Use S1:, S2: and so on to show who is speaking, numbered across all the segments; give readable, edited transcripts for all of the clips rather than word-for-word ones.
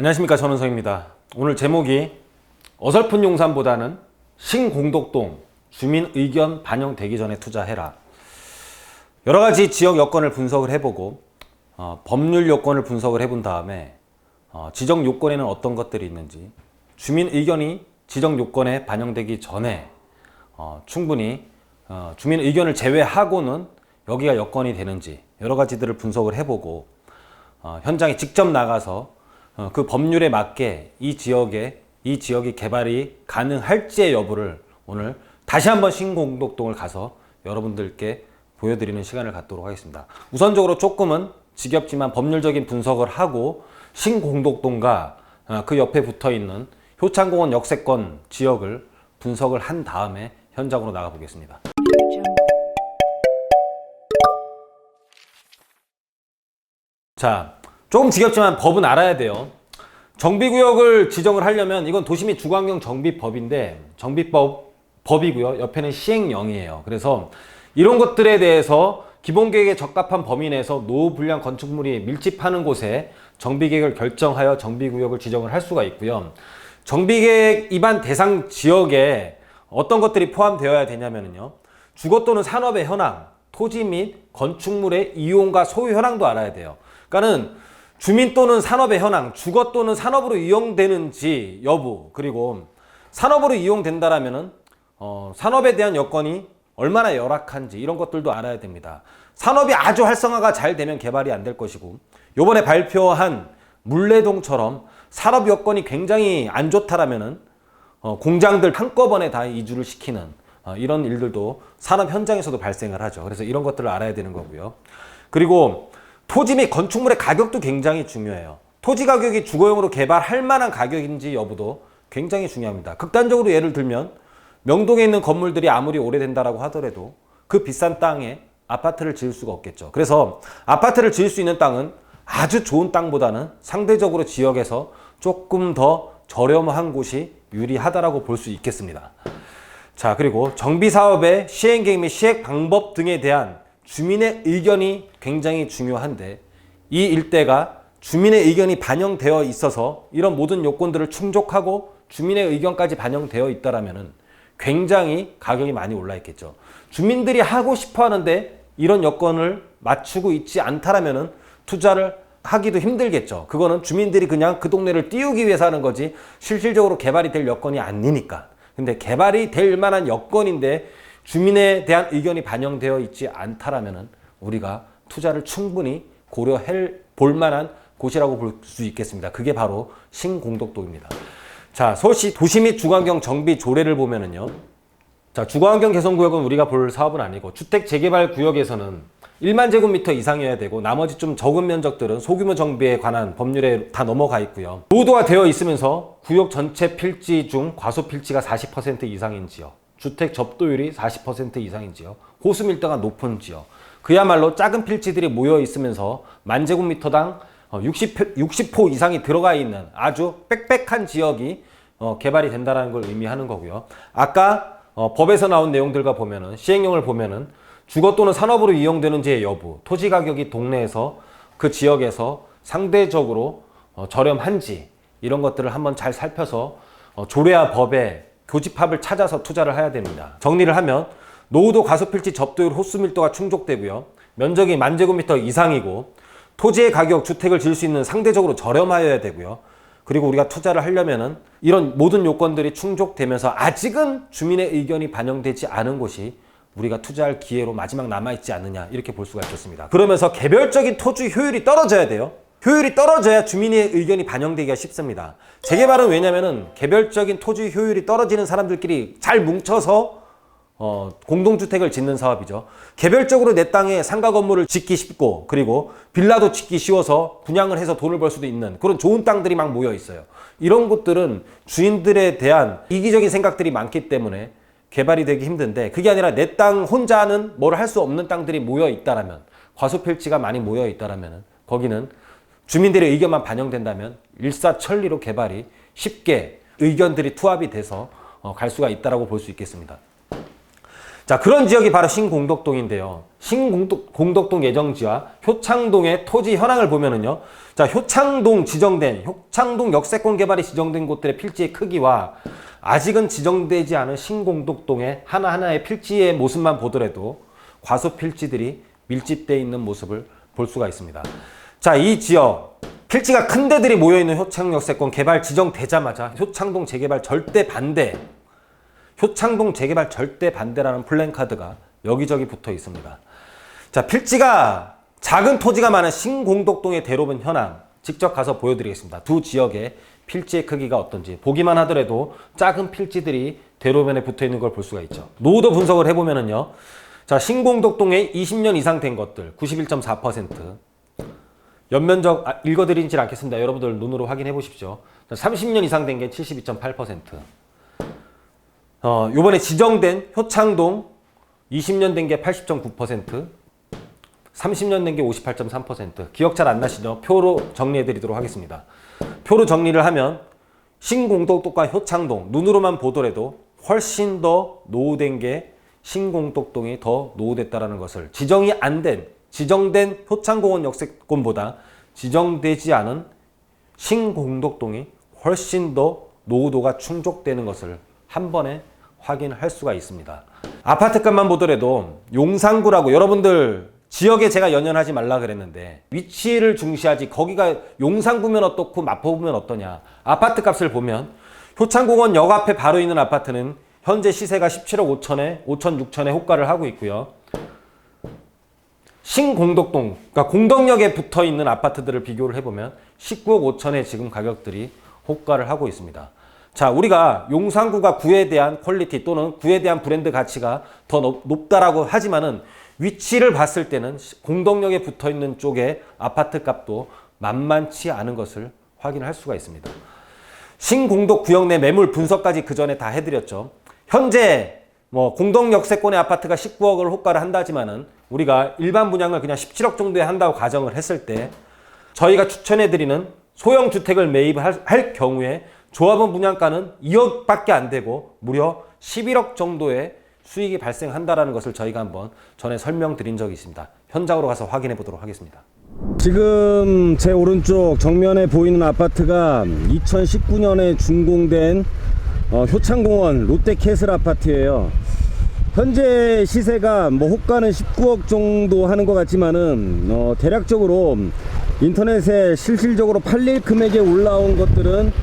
S1: 안녕하십니까, 전은성입니다. 오늘 제목이 어설픈 용산보다는 신공덕동 주민 의견 반영되기 전에 투자해라. 여러가지 지역 여건을 분석을 해보고 법률 요건을 분석을 해본 다음에 지정 요건에는 어떤 것들이 있는지, 주민 의견이 지정 요건에 반영되기 전에 충분히 주민 의견을 제외하고는 여기가 여건이 되는지 여러 가지들을 분석을 해보고 현장에 직접 나가서 그 법률에 맞게 이 지역이 개발이 가능할지의 여부를 오늘 다시 한번 신공덕동을 가서 여러분들께 보여드리는 시간을 갖도록 하겠습니다. 우선적으로 조금은 지겹지만 법률적인 분석을 하고 신공덕동과 그 옆에 붙어있는 효창공원 역세권 지역을 분석을 한 다음에 현장으로 나가 보겠습니다. 자, 조금 지겹지만 법은 알아야 돼요. 정비구역을 지정을 하려면 이건 도시및 주거환경 정비법인데 정비법이고요. 옆에는 시행령이에요. 그래서 이런 것들에 대해서 기본계획에 적합한 범위 내에서 노후불량 건축물이 밀집하는 곳에 정비계획을 결정하여 정비구역을 지정을 할 수가 있고요. 정비계획 위반 대상 지역에 어떤 것들이 포함되어야 되냐면요. 주거 또는 산업의 현황, 토지 및 건축물의 이용과 소유 현황도 알아야 돼요. 그러니까는 주민 또는 산업의 현황, 주거 또는 산업으로 이용되는지 여부, 그리고 산업으로 이용된다라면은 산업에 대한 여건이 얼마나 열악한지 이런 것들도 알아야 됩니다. 산업이 아주 활성화가 잘 되면 개발이 안 될 것이고, 요번에 발표한 물레동처럼 산업 여건이 굉장히 안 좋다라면은 공장들 한꺼번에 다 이주를 시키는 이런 일들도 산업 현장에서도 발생을 하죠. 그래서 이런 것들을 알아야 되는 거고요. 그리고 토지 및 건축물의 가격도 굉장히 중요해요. 토지 가격이 주거용으로 개발할 만한 가격인지 여부도 굉장히 중요합니다. 극단적으로 예를 들면 명동에 있는 건물들이 아무리 오래된다라고 하더라도 그 비싼 땅에 아파트를 지을 수가 없겠죠. 그래서 아파트를 지을 수 있는 땅은 아주 좋은 땅보다는 상대적으로 지역에서 조금 더 저렴한 곳이 유리하다라고 볼 수 있겠습니다. 자, 그리고 정비사업의 시행계획 및 시행 방법 등에 대한 주민의 의견이 굉장히 중요한데, 이 일대가 주민의 의견이 반영되어 있어서 이런 모든 요건들을 충족하고 주민의 의견까지 반영되어 있다라면은 굉장히 가격이 많이 올라 있겠죠. 주민들이 하고 싶어 하는데 이런 여건을 맞추고 있지 않다라면은 투자를 하기도 힘들겠죠. 그거는 주민들이 그냥 그 동네를 띄우기 위해서 하는 거지 실질적으로 개발이 될 여건이 아니니까. 근데 개발이 될 만한 여건인데 주민에 대한 의견이 반영되어 있지 않다라면은 우리가 투자를 충분히 고려해 볼 만한 곳이라고 볼 수 있겠습니다. 그게 바로 신공덕동입니다. 자, 서울시 도시 및 주거환경 정비 조례를 보면은요. 자, 주거환경 개선구역은 우리가 볼 사업은 아니고 주택 재개발 구역에서는 1만 제곱미터 이상이어야 되고 나머지 좀 적은 면적들은 소규모 정비에 관한 법률에 다 넘어가 있고요. 노후도가 되어 있으면서 구역 전체 필지 중 과소 필지가 40% 이상인 지역, 주택 접도율이 40% 이상인 지역, 호수 밀도가 높은 지역, 그야말로 작은 필지들이 모여 있으면서 만 제곱미터당 60호 이상이 들어가 있는 아주 빽빽한 지역이 개발이 된다는 걸 의미하는 거고요. 아까 법에서 나온 내용들과 보면은, 시행령을 보면은 주거 또는 산업으로 이용되는지의 여부, 토지 가격이 동네에서 그 지역에서 상대적으로 저렴한지 이런 것들을 한번 잘 살펴서 조례와 법의 교집합을 찾아서 투자를 해야 됩니다. 정리를 하면 노후도 과소필지 접도율 호수 밀도가 충족되고요. 면적이 만 제곱미터 이상이고 토지의 가격, 주택을 지을 수 있는 상대적으로 저렴하여야 되고요. 그리고 우리가 투자를 하려면은 이런 모든 요건들이 충족되면서 아직은 주민의 의견이 반영되지 않은 곳이 우리가 투자할 기회로 마지막 남아있지 않느냐, 이렇게 볼 수가 있겠습니다. 그러면서 개별적인 토지 효율이 떨어져야 돼요. 효율이 떨어져야 주민의 의견이 반영되기가 쉽습니다. 재개발은 왜냐면은 개별적인 토지 효율이 떨어지는 사람들끼리 잘 뭉쳐서 공동주택을 짓는 사업이죠. 개별적으로 내 땅에 상가 건물을 짓기 쉽고, 그리고 빌라도 짓기 쉬워서 분양을 해서 돈을 벌 수도 있는 그런 좋은 땅들이 막 모여 있어요. 이런 곳들은 주인들에 대한 이기적인 생각들이 많기 때문에 개발이 되기 힘든데, 그게 아니라 내 땅 혼자는 뭘 할 수 없는 땅들이 모여 있다라면, 과소필지가 많이 모여 있다라면 거기는 주민들의 의견만 반영된다면 일사천리로 개발이 쉽게 의견들이 투합이 돼서 갈 수가 있다라고 볼 수 있겠습니다. 자, 그런 지역이 바로 신공덕동인데요. 신공덕동 예정지와 효창동의 토지 현황을 보면은요. 자, 자, 효창동 역세권 개발이 지정된 곳들의 필지의 크기와 아직은 지정되지 않은 신공덕동의 하나하나의 필지의 모습만 보더라도 과소 필지들이 밀집되어 있는 모습을 볼 수가 있습니다. 자, 이 지역 필지가 큰 데들이 모여있는 효창 역세권 개발 지정되자마자 효창동 재개발 절대 반대, 효창동 재개발 절대 반대라는 플랜카드가 여기저기 붙어 있습니다. 자, 필지가 작은 토지가 많은 신공덕동의 대로변 현황 직접 가서 보여드리겠습니다. 두 지역의 필지의 크기가 어떤지 보기만 하더라도 작은 필지들이 대로변에 붙어 있는 걸 볼 수가 있죠. 노후도 분석을 해보면은요. 자, 신공덕동에 20년 이상 된 것들 91.4%, 연면적 읽어드리지 않겠습니다. 여러분들 눈으로 확인해 보십시오. 30년 이상 된 게 72.8%. 요번에 지정된 효창동 20년 된 게 80.9%, 30년 된 게 58.3%. 기억 잘 안 나시죠? 표로 정리해 드리도록 하겠습니다. 표로 정리를 하면 신공덕동과 효창동 눈으로만 보더라도 훨씬 더 노후된 게 신공덕동이 더 노후됐다라는 것을, 지정이 안 된, 지정된 효창공원 역세권보다 지정되지 않은 신공덕동이 훨씬 더 노후도가 충족되는 것을 한 번에 확인할 수가 있습니다. 아파트값만 보더라도 용산구라고, 여러분들 지역에 제가 연연하지 말라 그랬는데 위치를 중시하지, 거기가 용산구면 어떻고 마포구면 어떠냐. 아파트값을 보면 효창공원 역 앞에 바로 있는 아파트는 현재 시세가 17억 5천에 5천 6천에 호가를 하고 있고요. 신공덕동, 그러니까 공덕역에 붙어 있는 아파트들을 비교를 해보면 19억 5천에 지금 가격들이 호가를 하고 있습니다. 자, 우리가 용산구가 구에 대한 퀄리티 또는 구에 대한 브랜드 가치가 더 높다라고 하지만은 위치를 봤을 때는 공덕역에 붙어 있는 쪽의 아파트 값도 만만치 않은 것을 확인할 수가 있습니다. 신공덕 구역 내 매물 분석까지 그 전에 다 해드렸죠. 현재 공덕역세권의 아파트가 19억을 호가를 한다지만은 우리가 일반 분양을 그냥 17억 정도에 한다고 가정을 했을 때 저희가 추천해드리는 소형 주택을 매입할 경우에 조합원 분양가는 2억밖에 안 되고 무려 11억 정도의 수익이 발생한다라는 것을 저희가 한번 전에 설명드린 적이 있습니다. 현장으로 가서 확인해 보도록 하겠습니다.
S2: 지금 제 오른쪽 정면에 보이는 아파트가 2019년에 준공된 효창공원 롯데캐슬 아파트예요. 현재 시세가 호가는 19억 정도 하는 것 같지만은 대략적으로 인터넷에 실질적으로 팔릴 금액에 올라온 것들은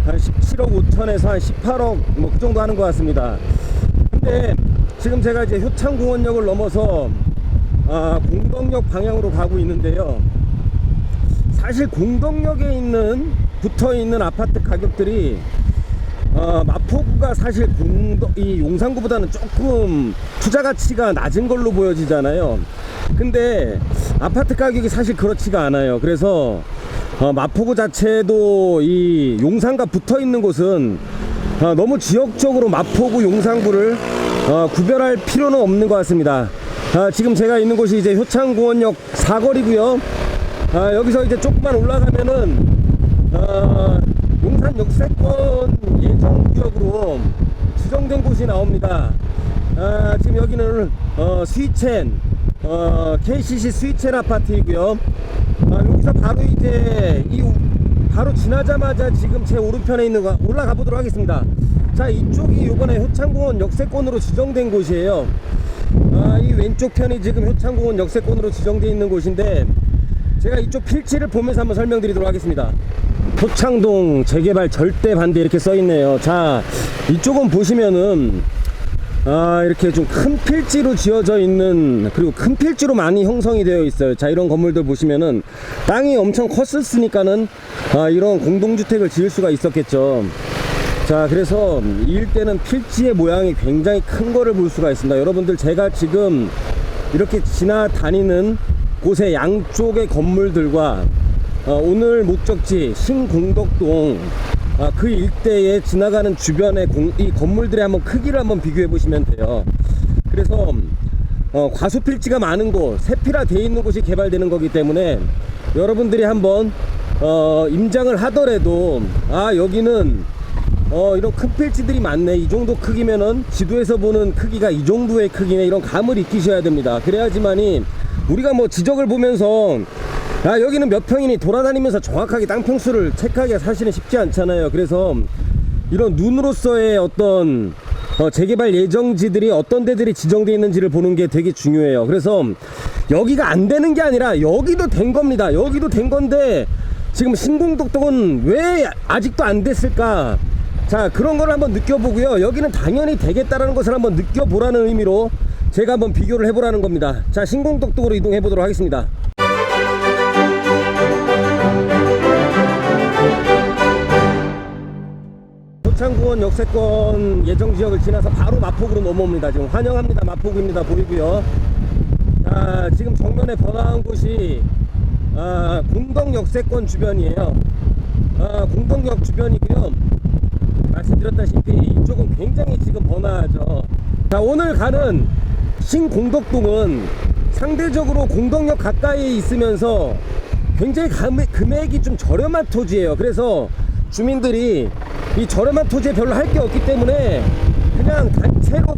S2: 한 17억 5천에서 한 18억 그 정도 하는 것 같습니다. 근데 지금 제가 이제 효창공원역을 넘어서 공덕역 방향으로 가고 있는데요. 사실 공덕역에 붙어 있는 아파트 가격들이 마포구가 사실 이 용산구보다는 조금 투자 가치가 낮은 걸로 보여지잖아요. 근데 아파트 가격이 사실 그렇지가 않아요. 그래서 마포구 자체도 이 용산과 붙어 있는 곳은 너무 지역적으로 마포구 용산구를 구별할 필요는 없는 것 같습니다. 지금 제가 있는 곳이 이제 효창공원역 사거리고요. 여기서 이제 조금만 올라가면은 용산 역세권 예정구역으로 지정된 곳이 나옵니다. 지금 여기는 스위첸 KCC 스위첸 아파트이고요. 여기서 바로 이제 바로 지나자마자 지금 제 오른편에 있는 거 올라가 보도록 하겠습니다. 자, 이쪽이 요번에 효창공원 역세권으로 지정된 곳이에요. 이 왼쪽 편이 지금 효창공원 역세권으로 지정되어 있는 곳인데 제가 이쪽 필지를 보면서 한번 설명드리도록 하겠습니다. 효창동 재개발 절대 반대 이렇게 써있네요. 자, 이쪽은 보시면은 이렇게 좀 큰 필지로 지어져 있는, 그리고 큰 필지로 많이 형성이 되어 있어요. 자, 이런 건물들 보시면은 땅이 엄청 컸었으니까는 이런 공동주택을 지을 수가 있었겠죠. 자, 그래서 이 일대는 필지의 모양이 굉장히 큰 거를 볼 수가 있습니다. 여러분들, 제가 지금 이렇게 지나다니는 곳의 양쪽의 건물들과 오늘 목적지 신공덕동 그 일대에 지나가는 주변의 이 건물들의 한번 크기를 한번 비교해 보시면 돼요. 그래서 과소 필지가 많은 곳, 세피라 되어 있는 곳이 개발되는 거기 때문에 여러분들이 한번 임장을 하더라도 여기는 이런 큰 필지들이 많네, 이 정도 크기면은 지도에서 보는 크기가 이 정도의 크기네, 이런 감을 익히셔야 됩니다. 그래야지만이 우리가 지적을 보면서 여기는 몇 평이니 돌아다니면서 정확하게 땅평수를 체크하기가 사실은 쉽지 않잖아요. 그래서 이런 눈으로서의 어떤 재개발 예정지들이 어떤 데들이 지정되어 있는지를 보는 게 되게 중요해요. 그래서 여기가 안 되는 게 아니라 여기도 된 겁니다. 여기도 된 건데 지금 신공덕동은 왜 아직도 안 됐을까? 자, 그런 걸 한번 느껴보고요. 여기는 당연히 되겠다라는 것을 한번 느껴보라는 의미로 제가 한번 비교를 해보라는 겁니다. 자, 신공덕동으로 이동해 보도록 하겠습니다. 효창공원 역세권 예정지역을 지나서 바로 마포구로 넘어옵니다. 지금 환영합니다. 마포구입니다. 보이고요. 자, 지금 정면에 번화한 곳이 공덕 역세권 주변이에요. 공덕역 주변이고요. 말씀드렸다시피 이쪽은 굉장히 지금 번화하죠. 자, 오늘 가는 신공덕동은 상대적으로 공덕역 가까이에 있으면서 굉장히 금액이 좀 저렴한 토지예요. 그래서 주민들이 이 저렴한 토지에 별로 할 게 없기 때문에 그냥 단체로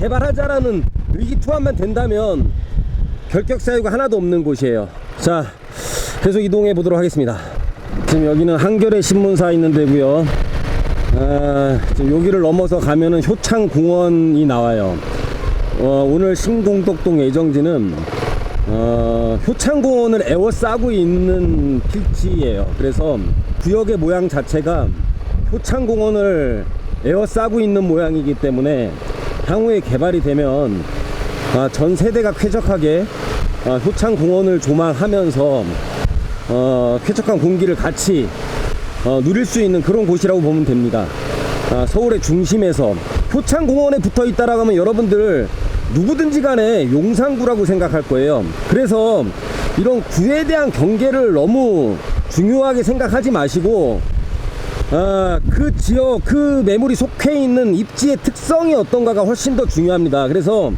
S2: 개발하자라는 의기투합만 된다면 결격 사유가 하나도 없는 곳이에요. 자, 계속 이동해 보도록 하겠습니다. 지금 여기는 한겨레 신문사 있는 데고요. 지금 여기를 넘어서 가면은 효창공원이 나와요. 오늘 신공덕동 예정지는 효창공원을 에워싸고 있는 필지예요. 그래서 구역의 모양 자체가 효창공원을 에워싸고 있는 모양이기 때문에 향후에 개발이 되면 전 세대가 쾌적하게 효창공원을 조망하면서 쾌적한 공기를 같이 누릴 수 있는 그런 곳이라고 보면 됩니다. 서울의 중심에서 효창공원에 붙어 있다라고 하면 여러분들 누구든지 간에 용산구라고 생각할 거예요. 그래서 이런 구에 대한 경계를 너무 중요하게 생각하지 마시고 그 지역, 그 매물이 속해 있는 입지의 특성이 어떤가가 훨씬 더 중요합니다. 그래서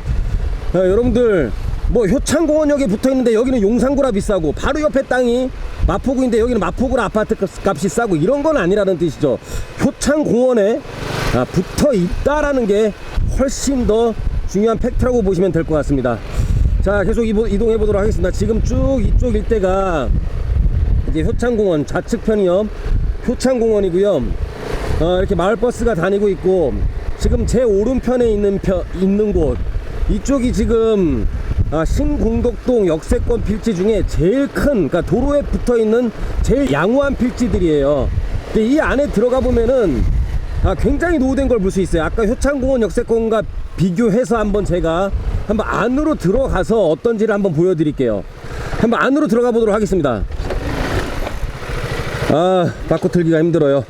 S2: 여러분들 뭐 효창공원역에 붙어 있는데 여기는 용산구라 비싸고 바로 옆에 땅이 마포구인데 여기는 마포구라 아파트 값이 싸고 이런 건 아니라는 뜻이죠. 효창공원에 붙어 있다라는 게 훨씬 더 중요한 팩트라고 보시면 될 것 같습니다. 자, 계속 이동해 보도록 하겠습니다. 지금 쭉 이쪽 일대가 이제 효창공원 좌측편이요, 효창공원이고요. 이렇게 마을버스가 다니고 있고, 지금 제 오른편에 있는 곳, 이쪽이 지금 신공덕동 역세권 필지 중에 제일 큰, 그러니까 도로에 붙어 있는 제일 양호한 필지들이에요. 근데 이 안에 들어가 보면은 굉장히 노후된 걸 볼 수 있어요. 아까 효창공원 역세권과 비교해서 제가 한번 안으로 들어가서 어떤지를 한번 보여드릴게요. 한번 안으로 들어가 보도록 하겠습니다. 바꿔 틀기가 힘들어요.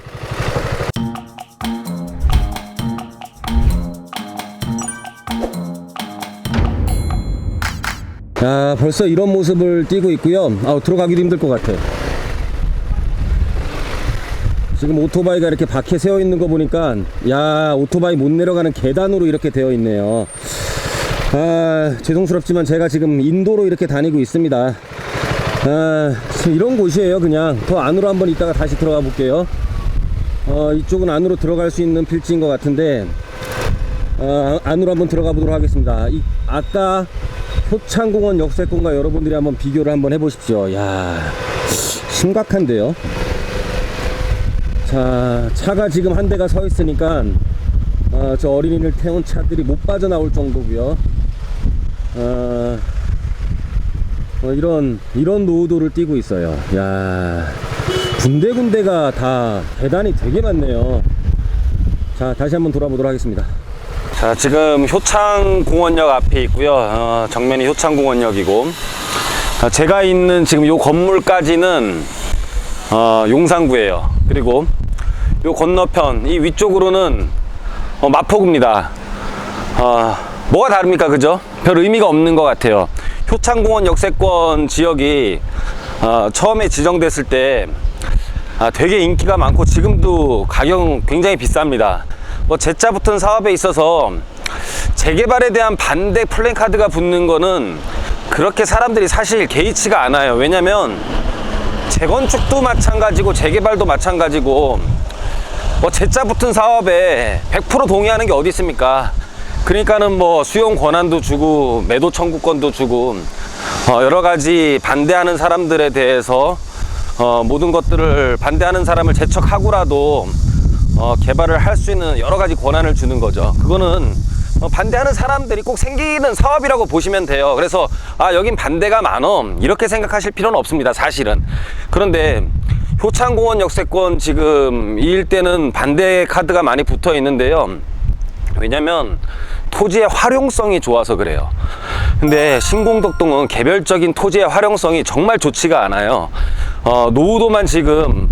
S2: 벌써 이런 모습을 띠고 있고요. 들어가기도 힘들 것 같아. 지금 오토바이가 이렇게 밖에 세워 있는 거 보니까, 오토바이 못 내려가는 계단으로 이렇게 되어 있네요. 죄송스럽지만 제가 지금 인도로 이렇게 다니고 있습니다. 이런 곳이에요. 그냥 더 안으로 한번 이따가 다시 들어가 볼게요. 이쪽은 안으로 들어갈 수 있는 필지인 것 같은데, 안으로 한번 들어가 보도록 하겠습니다. 아까 효창공원 역세권과 여러분들이 한번 비교를 한번 해보십시오. 심각한데요. 자, 차가 지금 한 대가 서 있으니까 저 어린이를 태운 차들이 못 빠져나올 정도고요. 이런 노후도를 띠고 있어요. 군데군데가 다 계단이 되게 많네요. 자, 다시 한번 돌아보도록 하겠습니다. 자, 지금 효창공원역 앞에 있고요. 정면이 효창공원역이고, 제가 있는 지금 요 건물까지는 용산구예요. 그리고 요 건너편 이 위쪽으로는 마포구입니다. 뭐가 다릅니까? 그죠? 별 의미가 없는 것 같아요. 효창공원 역세권 지역이 처음에 지정됐을 때 되게 인기가 많고 지금도 가격은 굉장히 비쌉니다. 제자 붙은 사업에 있어서 재개발에 대한 반대 플랜카드가 붙는 거는 그렇게 사람들이 사실 개의치가 않아요. 왜냐면 재건축도 마찬가지고 재개발도 마찬가지고 재자 붙은 사업에 100% 동의하는 게 어디 있습니까? 그러니까는 수용 권한도 주고 매도 청구권도 주고
S1: 여러 가지 반대하는 사람들에 대해서 모든 것들을 반대하는 사람을 제척하고라도 개발을 할 수 있는 여러 가지 권한을 주는 거죠. 그거는 반대하는 사람들이 꼭 생기는 사업이라고 보시면 돼요. 그래서 여긴 반대가 많어 이렇게 생각하실 필요는 없습니다, 사실은. 그런데 효창공원 역세권 지금 이 일대는 반대 카드가 많이 붙어 있는데요. 왜냐면 토지의 활용성이 좋아서 그래요. 근데 신공덕동은 개별적인 토지의 활용성이 정말 좋지가 않아요. 노후도만 지금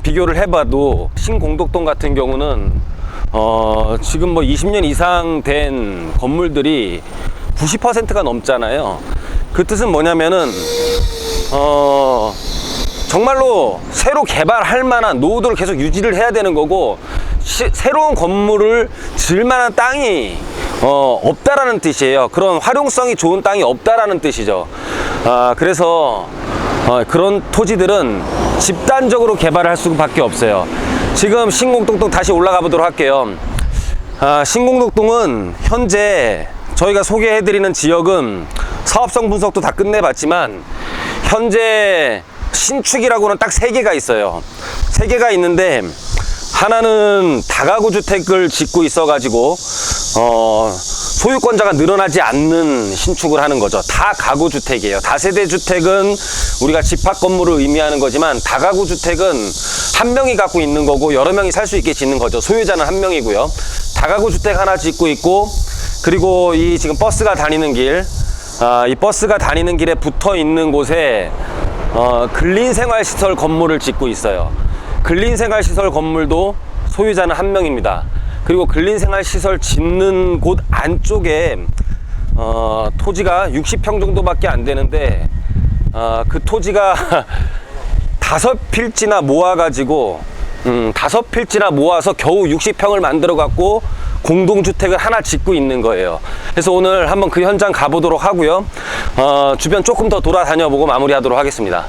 S1: 비교를 해봐도 신공덕동 같은 경우는 지금 뭐 20년 이상 된 건물들이 90%가 넘잖아요. 그 뜻은 뭐냐면은 정말로 새로 개발할 만한 노후도를 계속 유지를 해야 되는 거고, 새로운 건물을 지을 만한 땅이 없다라는 뜻이에요. 그런 활용성이 좋은 땅이 없다라는 뜻이죠. 그래서 그런 토지들은 집단적으로 개발을 할 수밖에 없어요. 지금 신공덕동 다시 올라가 보도록 할게요. 신공덕동은 현재 저희가 소개해드리는 지역은 사업성 분석도 다 끝내봤지만 현재 신축이라고는 딱 3개가 있어요. 3개가 있는데 하나는 다가구 주택을 짓고 있어 가지고 소유권자가 늘어나지 않는 신축을 하는 거죠. 다가구 주택이에요. 다세대 주택은 우리가 집합 건물을 의미하는 거지만 다가구 주택은 한 명이 갖고 있는 거고 여러 명이 살 수 있게 짓는 거죠. 소유자는 한 명이고요. 다가구 주택 하나 짓고 있고, 그리고 이 지금 버스가 다니는 길, 이 버스가 다니는 길에 붙어 있는 곳에 근린생활시설 건물을 짓고 있어요. 근린생활시설 건물도 소유자는 한 명입니다. 그리고 근린생활시설 짓는 곳 안쪽에 토지가 60평 정도밖에 안 되는데 그 토지가 5필지나 모아가지고 5필지나 모아서 겨우 60평을 만들어 갖고 공동주택을 하나 짓고 있는 거예요. 그래서 오늘 한번 그 현장 가보도록 하고요. 주변 조금 더 돌아다녀 보고 마무리하도록 하겠습니다.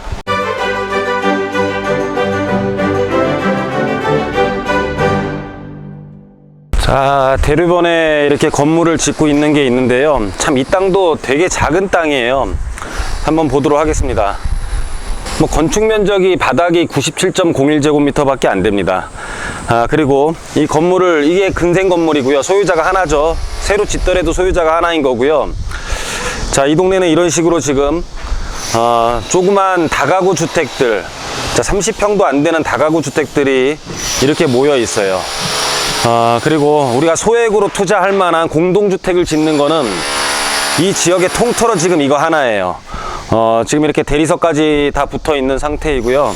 S1: 자, 대류번에 이렇게 건물을 짓고 있는 게 있는데요. 참 이 땅도 되게 작은 땅이에요. 한번 보도록 하겠습니다. 뭐 건축 면적이 바닥이 97.01제곱미터 밖에 안 됩니다. 그리고 이 건물을, 이게 근생 건물이고요. 소유자가 하나죠. 새로 짓더라도 소유자가 하나인 거고요. 자, 이 동네는 이런 식으로 지금 조그만 다가구 주택들, 자, 30평도 안 되는 다가구 주택들이 이렇게 모여 있어요. 그리고 우리가 소액으로 투자할 만한 공동주택을 짓는 거는 이 지역에 통틀어 지금 이거 하나예요. 지금 이렇게 대리석까지 다 붙어 있는 상태이고요.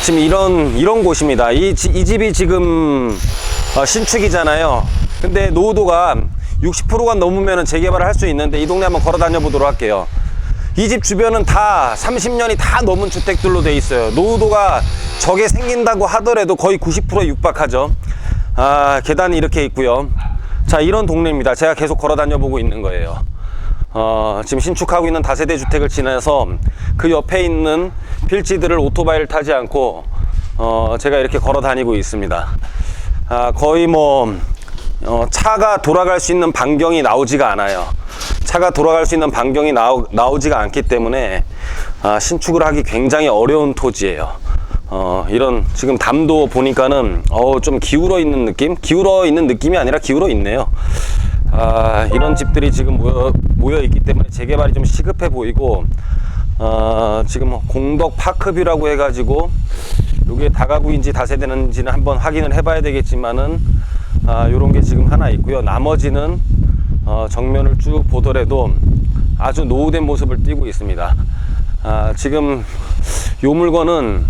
S1: 지금 이런 곳입니다. 이 집이 지금 신축이잖아요. 근데 노후도가 60%가 넘으면 재개발을 할 수 있는데 이 동네 한번 걸어 다녀 보도록 할게요. 이 집 주변은 다 30년이 다 넘은 주택들로 돼 있어요. 노후도가 저게 생긴다고 하더라도 거의 90%에 육박하죠. 계단이 이렇게 있고요. 자, 이런 동네입니다. 제가 계속 걸어 다녀 보고 있는 거예요. 지금 신축하고 있는 다세대 주택을 지나서 그 옆에 있는 필지들을 오토바이를 타지 않고 제가 이렇게 걸어 다니고 있습니다. 거의 뭐 차가 돌아갈 수 있는 반경이 나오지가 않아요. 차가 돌아갈 수 있는 반경이 나오지가 않기 때문에 신축을 하기 굉장히 어려운 토지예요. 이런 지금 담도 보니까는 좀 기울어 있는 느낌? 기울어 있는 느낌이 아니라 기울어 있네요. 이런 집들이 지금 모여 있기 때문에 재개발이 좀 시급해 보이고, 지금 공덕 파크뷰라고 해가지고 이게 다가구인지 다세대인지는 한번 확인을 해봐야 되겠지만은 요런 게 지금 하나 있고요. 나머지는 정면을 쭉 보더라도 아주 노후된 모습을 띠고 있습니다. 지금 요 물건은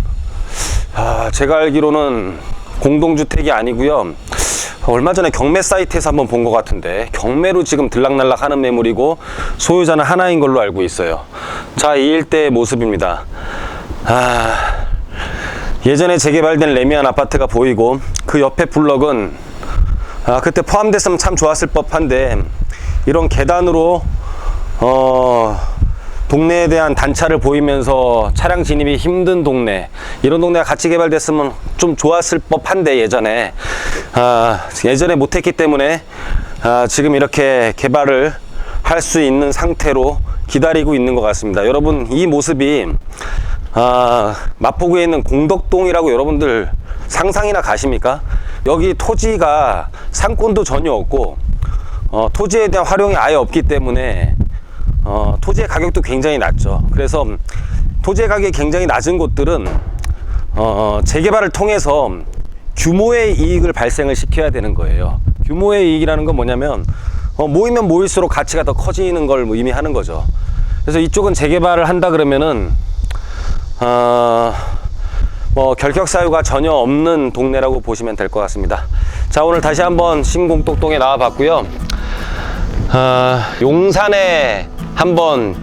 S1: 제가 알기로는 공동주택이 아니고요. 얼마 전에 경매 사이트에서 한번 본 것 같은데 경매로 지금 들락날락 하는 매물이고 소유자는 하나인 걸로 알고 있어요. 자, 이 일대의 모습입니다. 예전에 재개발된 레미안 아파트가 보이고 그 옆에 블럭은 그때 포함됐으면 참 좋았을 법한데 이런 계단으로 동네에 대한 단차를 보이면서 차량 진입이 힘든 동네, 이런 동네가 같이 개발됐으면 좀 좋았을 법한데 예전에 못했기 때문에 지금 이렇게 개발을 할 수 있는 상태로
S2: 기다리고 있는 것 같습니다. 여러분, 이 모습이 마포구에 있는 공덕동이라고 여러분들 상상이나 가십니까? 여기 토지가 상권도 전혀 없고 토지에 대한 활용이 아예 없기 때문에 토지의 가격도 굉장히 낮죠. 그래서 토지의 가격이 굉장히 낮은 곳들은 재개발을 통해서 규모의 이익을 발생을 시켜야 되는 거예요. 규모의 이익이라는 건 뭐냐면 모이면 모일수록 가치가 더 커지는 걸 의미하는 거죠. 그래서 이쪽은 재개발을 한다 그러면은 결격 사유가 전혀 없는 동네라고 보시면 될 것 같습니다. 자, 오늘 다시 한번 신공덕동에 나와 봤고요. 용산에 한번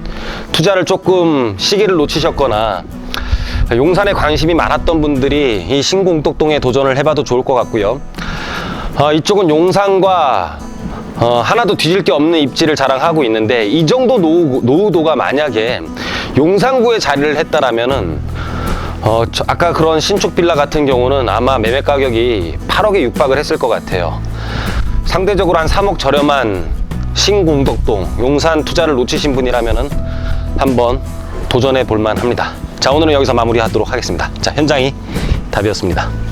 S2: 투자를 조금 시기를 놓치셨거나 용산에 관심이 많았던 분들이 이 신공덕동에 도전을 해봐도 좋을 것 같고요. 이쪽은 용산과 하나도 뒤질 게 없는 입지를 자랑하고 있는데, 이 정도 노후도가 만약에 용산구에 자리를 했다라면은 아까 그런 신축 빌라 같은 경우는 아마 매매 가격이 8억에 육박을 했을 것 같아요. 상대적으로 한 3억 저렴한 신공덕동 용산 투자를 놓치신 분이라면은 한번 도전해 볼만 합니다. 자, 오늘은 여기서 마무리하도록 하겠습니다. 자, 현장이 답이었습니다.